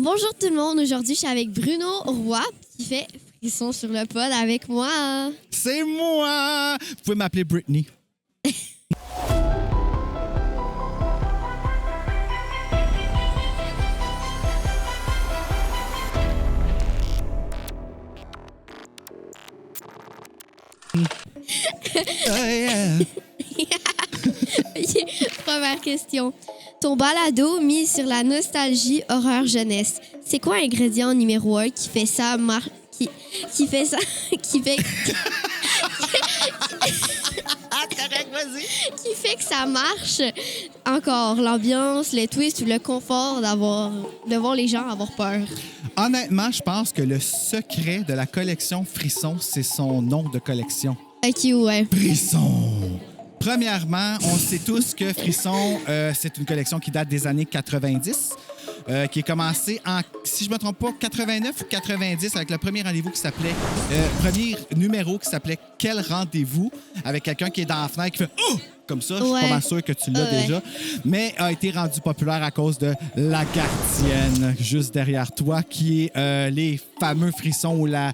Bonjour tout le monde. Aujourd'hui, je suis avec Bruno Roy qui fait Frisson sur le pod avec moi. C'est moi! Vous pouvez m'appeler Britney. Yeah. OK, première question. Ton balado mise sur la nostalgie horreur jeunesse. C'est quoi l'ingrédient numéro 1 qui fait ça qui fait ça qui fait Correct, vas-y. qui fait que ça marche encore l'ambiance, le twist ou le confort de voir les gens avoir peur? Honnêtement, je pense que le secret de la collection Frisson, c'est son nom de collection. OK, ouais. Frisson! Premièrement, on sait tous que Frisson, c'est une collection qui date des années 90, qui est commencée en, si je ne me trompe pas, 89 ou 90 avec le premier rendez-vous qui s'appelait, premier numéro qui s'appelait Quel rendez-vous? Avec quelqu'un qui est dans la fenêtre qui fait « Oh! » Comme ça, je suis pas mal sûr que tu l'as déjà. Mais a été rendu populaire à cause de La Gardienne, juste derrière toi, qui est les fameux frissons où la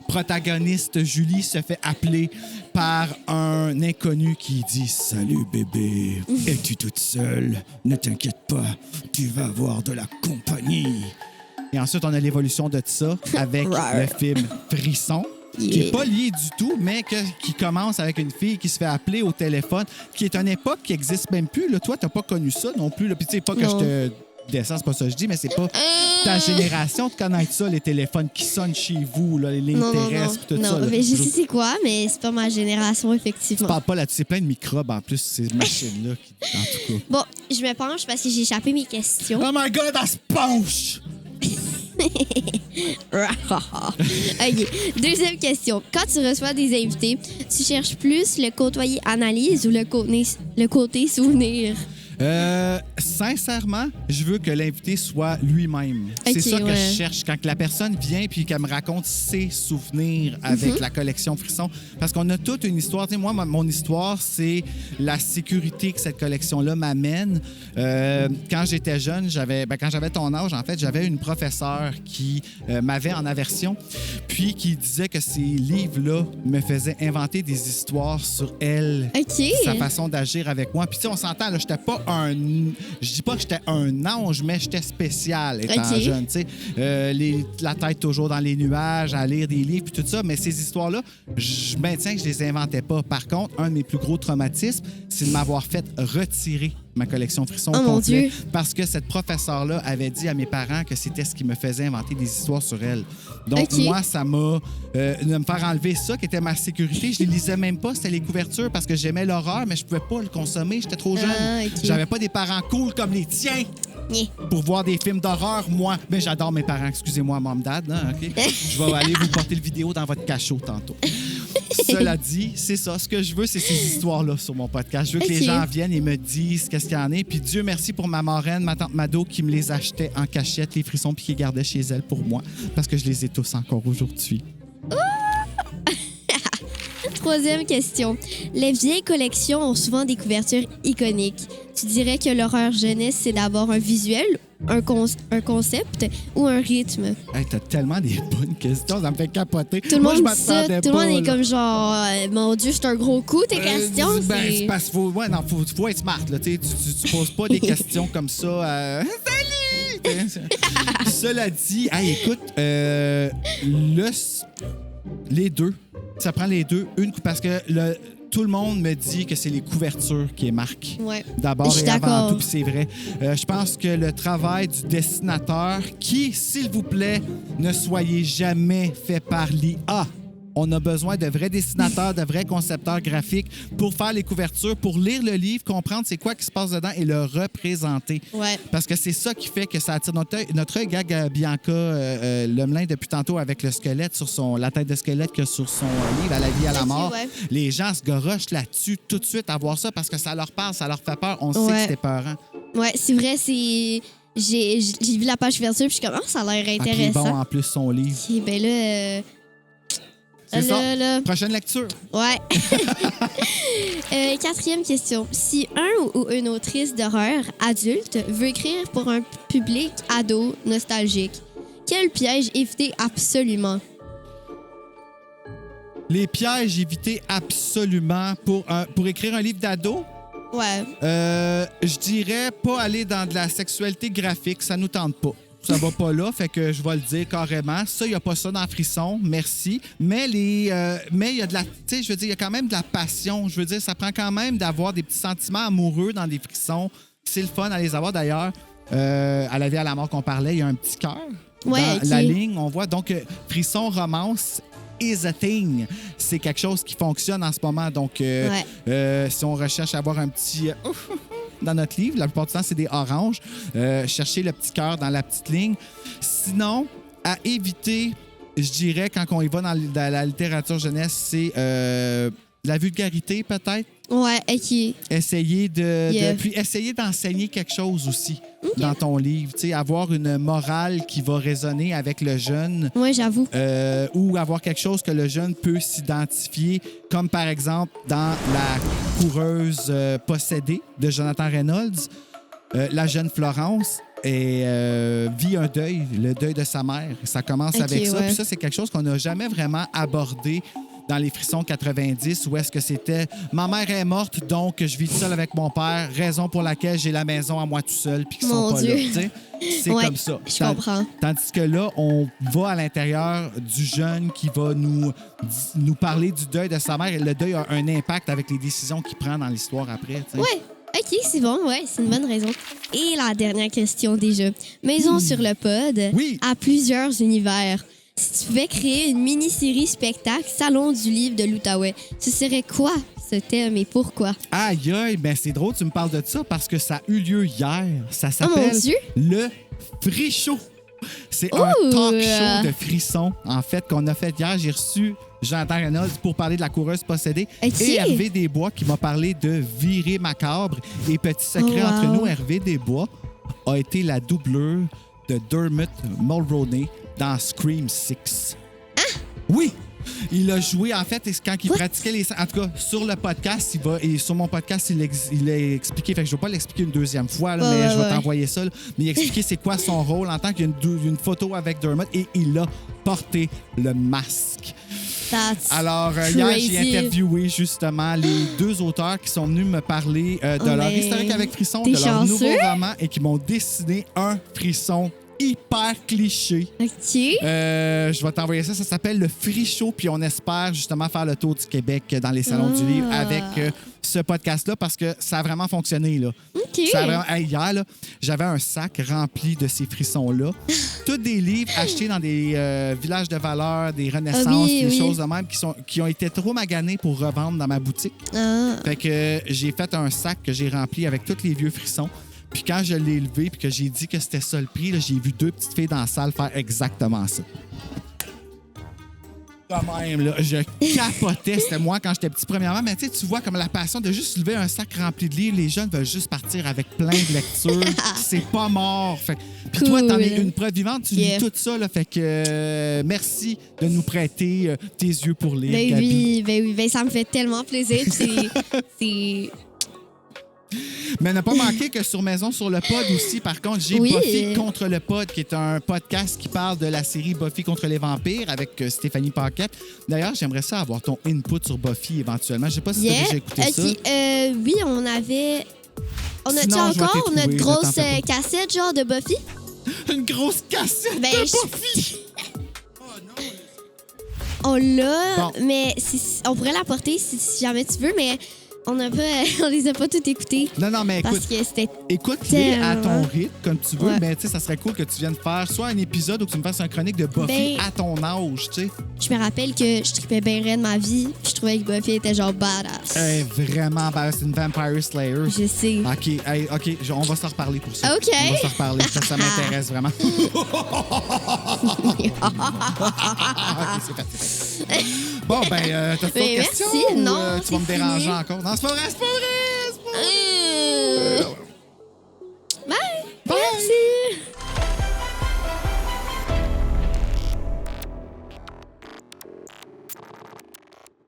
protagoniste Julie se fait appeler par un inconnu qui dit « Salut bébé, es-tu toute seule? Ne t'inquiète pas, tu vas avoir de la compagnie. » Et ensuite, on a l'évolution de ça avec le film Frisson. Qui n'est pas lié du tout, mais qui commence avec une fille qui se fait appeler au téléphone, qui est une époque qui n'existe même plus. Là, toi, tu n'as pas connu ça non plus. Là. Puis, tu sais, pas que je te descends, c'est pas ça que je dis, mais c'est pas ta génération de connaître ça, les téléphones qui sonnent chez vous, là, les lignes terrestres, tout ça. Non, mais je sais c'est quoi, mais c'est pas ma génération, Tu effectivement. parles pas là-dessus. C'est plein de microbes en plus, ces machines-là. En tout cas. Bon, je me penche parce que j'ai échappé mes questions. Oh my God, elle se penche! OK. Deuxième question. Quand tu reçois des invités, tu cherches plus le côtoyer analyse ou le côté souvenir? Sincèrement, je veux que l'invité soit lui-même. C'est ça que je cherche quand la personne vient puis qu'elle me raconte ses souvenirs avec la collection Frisson. Parce qu'on a toute une histoire. Tu sais, moi, mon histoire, c'est la sécurité que cette collection-là m'amène. Quand j'étais jeune, quand j'avais ton âge, en fait, j'avais une professeure qui m'avait en aversion, puis qui disait que ces livres-là me faisaient inventer des histoires sur elle, sa façon d'agir avec moi. Puis tu sais, on s'entend, là, j'étais pas je dis pas que j'étais un ange, mais j'étais spécial étant jeune, tu sais. La tête toujours dans les nuages, à lire des livres, puis tout ça. Mais ces histoires-là, je maintiens que je les inventais pas. Par contre, un de mes plus gros traumatismes, c'est de m'avoir fait retirer ma collection Frisson au complet, parce que cette professeure-là avait dit à mes parents que c'était ce qui me faisait inventer des histoires sur elle. Donc, moi, ça m'a... de me faire enlever ça, qui était ma sécurité, je les lisais même pas, c'était les couvertures, parce que j'aimais l'horreur, mais je pouvais pas le consommer, j'étais trop jeune. J'avais pas des parents cool comme les tiens pour voir des films d'horreur, moi. Mais j'adore mes parents, excusez-moi, mom, dad, hein, OK? Je vais aller vous porter le vidéo dans votre cachot tantôt. Cela dit, c'est ça. Ce que je veux, c'est ces histoires-là sur mon podcast. Je veux que les gens viennent et me disent qu'est-ce qu'il y en a. Puis Dieu merci pour ma marraine, ma tante Mado, qui me les achetait en cachette, les frissons, puis qui les gardait chez elle pour moi. Parce que je les ai tous encore aujourd'hui. Troisième question. Les vieilles collections ont souvent des couvertures iconiques. Tu dirais que l'horreur jeunesse, c'est d'abord un visuel, un concept ou un rythme? Hey, t'as tellement des bonnes questions, ça me fait capoter. Tout le monde dit ça, tout le monde est là. comme genre, mon Dieu, c'est un gros coup, tes questions. C'est parce qu'il faut être smart. Là, tu poses pas des questions comme ça. Salut! Cela dit, hey, écoute, les deux. Ça prend les deux. Parce que tout le monde me dit que c'est les couvertures qui marquent. D'abord et avant tout, puis c'est vrai. Je pense que le travail du dessinateur, qui, s'il vous plaît, ne soyez jamais fait par l'IA. On a besoin de vrais dessinateurs, de vrais concepteurs graphiques pour faire les couvertures, pour lire le livre, comprendre c'est quoi qui se passe dedans et le représenter. Parce que c'est ça qui fait que ça attire notre œil. Gag Bianca Lemelin depuis tantôt avec le squelette sur la tête de squelette qu'il y a sur son livre « À la vie, à la mort ». Les gens se garochent là-dessus tout de suite à voir ça parce que ça leur parle, ça leur fait peur. On sait que c'était peurant. Ouais, c'est vrai, c'est... J'ai vu la page couverture puis je suis comme « Oh, ça a l'air intéressant ». Bon, en plus, son livre. OK, ben là... C'est ça. Là. Prochaine lecture. Ouais. 4e question. Si un ou une autrice d'horreur adulte veut écrire pour un public ado nostalgique, quel piège éviter absolument? Les pièges évités absolument pour écrire un livre d'ado? Ouais. Je dirais pas aller dans de la sexualité graphique, ça nous tente pas. Ça va pas là, fait que je vais le dire carrément. Ça, il n'y a pas ça dans Frisson, merci. Mais il y a de la... Tu sais, je veux dire, il y a quand même de la passion. Je veux dire, ça prend quand même d'avoir des petits sentiments amoureux dans des Frissons. C'est le fun à les avoir, d'ailleurs. À la vie à la mort qu'on parlait, il y a un petit cœur Ouais, dans ok. la ligne. On voit, donc, Frisson romance is a thing. C'est quelque chose qui fonctionne en ce moment. Donc, si on recherche à avoir un petit... dans notre livre, la plupart du temps, c'est des oranges. Chercher le petit cœur dans la petite ligne. Sinon, à éviter, je dirais, quand on y va dans la littérature jeunesse, c'est la vulgarité, peut-être. Ouais, OK. Essayer puis essayer d'enseigner quelque chose aussi dans ton livre. Tu sais, avoir une morale qui va résonner avec le jeune. Ouais, j'avoue. Ou avoir quelque chose que le jeune peut s'identifier, comme par exemple dans La coureuse possédée de Jonathan Reynolds. La jeune Florence vit un deuil, le deuil de sa mère. Ça commence avec ça. Ouais. Puis ça, c'est quelque chose qu'on n'a jamais vraiment abordé dans les Frissons 90, où est-ce que c'était « Ma mère est morte, donc je vis seule avec mon père, raison pour laquelle j'ai la maison à moi tout seul, puis qu'ils sont Mon pas Dieu. là. » Tu sais, c'est comme ça. Je comprends. Tandis que là, on va à l'intérieur du jeune qui va nous parler du deuil de sa mère. Et le deuil a un impact avec les décisions qu'il prend dans l'histoire après. Tu sais. Ouais. OK, c'est bon. Ouais, c'est une bonne raison. Et la dernière question déjà. Maison sur le pod a plusieurs univers. Si tu pouvais créer une mini-série spectacle Salon du livre de l'Outaouais, ce serait quoi ce thème et pourquoi? Aïe, aïe, ben c'est drôle, tu me parles de ça parce que ça a eu lieu hier. Ça mon s'appelle Dieu! le Frishow. C'est un talk show de frissons, en fait, qu'on a fait hier. J'ai reçu Jonathan Reynolds pour parler de La coureuse possédée et Hervé Desbois qui m'a parlé de Virée macabre. Et petit secret entre nous, Hervé Desbois a été la doublure de Dermot Mulroney dans Scream 6. Ah! Oui! Il a joué, en fait, quand il pratiquait les... En tout cas, sur le podcast, et sur mon podcast, il a expliqué, fait que je ne vais pas l'expliquer une deuxième fois, là, mais je vais t'envoyer ça. Là. Mais il a expliqué c'est quoi son rôle en tant qu'il y a une photo avec Dermot et il a porté le masque. Alors, hier, j'ai interviewé justement les deux auteurs qui sont venus me parler de leur historique avec Frisson, de leur nouveau roman et qui m'ont dessiné un frisson hyper cliché. OK. Je vais t'envoyer ça. Ça s'appelle le Frishow, puis on espère justement faire le tour du Québec dans les salons du livre avec ce podcast-là parce que ça a vraiment fonctionné. Là. OK. Ça a vraiment... hier, là, j'avais un sac rempli de ces frissons-là. Tous des livres achetés dans des villages de valeur, des renaissances, des choses de même qui ont été trop maganés pour revendre dans ma boutique. Fait que j'ai fait un sac que j'ai rempli avec tous les vieux frissons. Puis quand je l'ai levé puis que j'ai dit que c'était ça le prix, là, j'ai vu deux petites filles dans la salle faire exactement ça. Quand même, là, je capotais. C'était moi quand j'étais petit, premièrement. Mais tu vois comme la passion de juste lever un sac rempli de livres. Les jeunes veulent juste partir avec plein de lectures. C'est pas mort. Puis toi, t'en es une preuve vivante. Tu lis tout ça. Là, fait que merci de nous prêter tes yeux pour lire, Gabi. Ben, ça me fait tellement plaisir. C'est... Mais ne pas manquer que sur Maison sur le pod aussi, par contre, j'ai Buffy contre le pod, qui est un podcast qui parle de la série Buffy contre les vampires avec Stéphanie Paquette. D'ailleurs, j'aimerais ça avoir ton input sur Buffy éventuellement. Je sais pas si tu as déjà écouté ça. Oui, on avait... On a-tu Sinon, encore notre grosse cassette genre de Buffy? Une grosse cassette de Buffy? On l'a, mais on pourrait la porter si jamais tu veux, mais... On les a pas toutes écoutées. Non, mais écoute, écoute-les à ton rythme, comme tu veux, mais tu sais, ça serait cool que tu viennes faire soit un épisode ou que tu me fasses un chronique de Buffy à ton âge, tu sais. Je me rappelle que je trippais bien raide ma vie, puis je trouvais que Buffy était genre badass. Vraiment badass, c'est une Vampire Slayer. Je sais. OK, on va s'en reparler pour ça. OK. On va s'en reparler, ça m'intéresse vraiment. OK, c'est parti. Bon, t'as pas de questions? Merci. Non, tu vas me déranger encore? Non, c'est pas vrai!